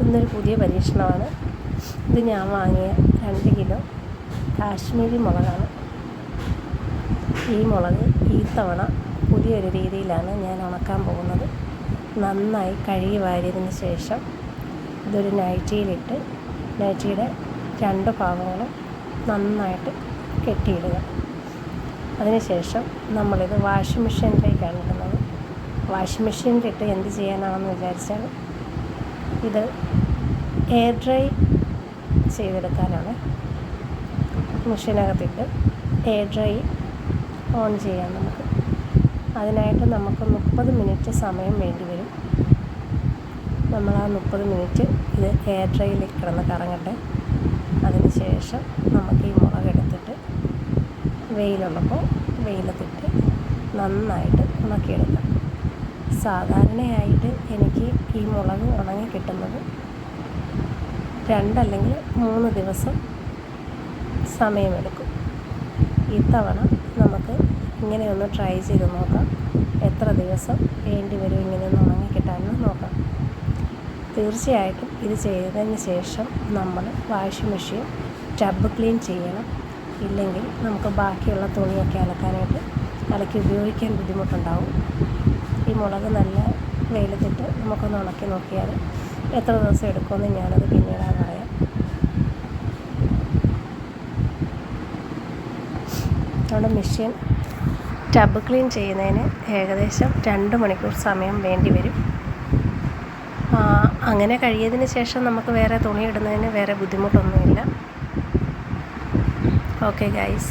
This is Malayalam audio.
ഇന്നൊരു പുതിയ പരീക്ഷണമാണ്. ഇത് ഞാൻ വാങ്ങിയ 2 കിലോ കാശ്മീരി മുളകാണ്. ഈ മുളക് ഈ തവണ പുതിയൊരു രീതിയിലാണ് ഞാൻ ഉണക്കാൻ പോകുന്നത്. നന്നായി കഴുകി വാരിയതിന് ശേഷം ഇതൊരു നൈറ്റിയിലിട്ട് നൈറ്റിയുടെ 2 ഭാഗങ്ങളും നന്നായിട്ട് കെട്ടിയിടുക. അതിനുശേഷം നമ്മളിത് വാഷിംഗ് മെഷീനിലേക്കാണ് ഇടുന്നത്. വാഷിംഗ് മെഷീനിലിട്ട് എന്ത് ചെയ്യാനാണെന്ന് വിചാരിച്ചാൽ ഇത് എയർ ഡ്രൈ ചെയ്തെടുക്കാനാണ്. മെഷീനകത്തിട്ട് എയർ ഡ്രൈ ഓൺ ചെയ്യാം നമുക്ക്. അതിനായിട്ട് നമുക്ക് 30 മിനിറ്റ് സമയം വേണ്ടി വരും. നമ്മൾ ആ 30 മിനിറ്റ് ഇത് എയർ ഡ്രൈയിൽ കിടന്ന് കറങ്ങട്ടെ. അതിന് ശേഷം നമുക്ക് ഈ മുളകെടുത്തിട്ട് വെയിലുള്ളപ്പോൾ വെയിലത്തിട്ട് നന്നായിട്ട് ഉണക്കിയെടുക്കാം. സാധാരണയായിട്ട് എനിക്ക് ഈ മുളക് ഉണങ്ങി കിട്ടുന്നത് 2 അല്ലെങ്കിൽ 3 ദിവസം സമയമെടുക്കും. ഇത്തവണ നമുക്ക് ഇങ്ങനെയൊന്ന് ട്രൈ ചെയ്ത് നോക്കാം. എത്ര ദിവസം വേണ്ടി വരും ഇങ്ങനെയൊന്ന് ഉണങ്ങി കിട്ടാമെന്ന് നോക്കാം. തീർച്ചയായിട്ടും ഇത് ചെയ്തതിന് ശേഷം നമ്മൾ വാഷിംഗ് മെഷീൻ ടബ് ക്ലീൻ ചെയ്യണം. ഇല്ലെങ്കിൽ നമുക്ക് ബാക്കിയുള്ള തുണിയൊക്കെ അലക്കി ഉപയോഗിക്കാൻ ബുദ്ധിമുട്ടുണ്ടാവും. ഈ മുളക് നല്ല വെയിലത്തിട്ട് നമുക്കൊന്ന് ഉണക്കി നോക്കിയാൽ എത്ര ദിവസം എടുക്കുമെന്ന് ഞാനത് പിന്നീടാണ് പറയാം. നമ്മുടെ മെഷീൻ ടബ് ക്ലീൻ ചെയ്യുന്നതിന് ഏകദേശം 2 മണിക്കൂർ സമയം വേണ്ടി വരും. അങ്ങനെ കഴിയതിന് ശേഷം നമുക്ക് വേറെ തുണി ഇടുന്നതിന് വേറെ ബുദ്ധിമുട്ടൊന്നുമില്ല. Okay guys.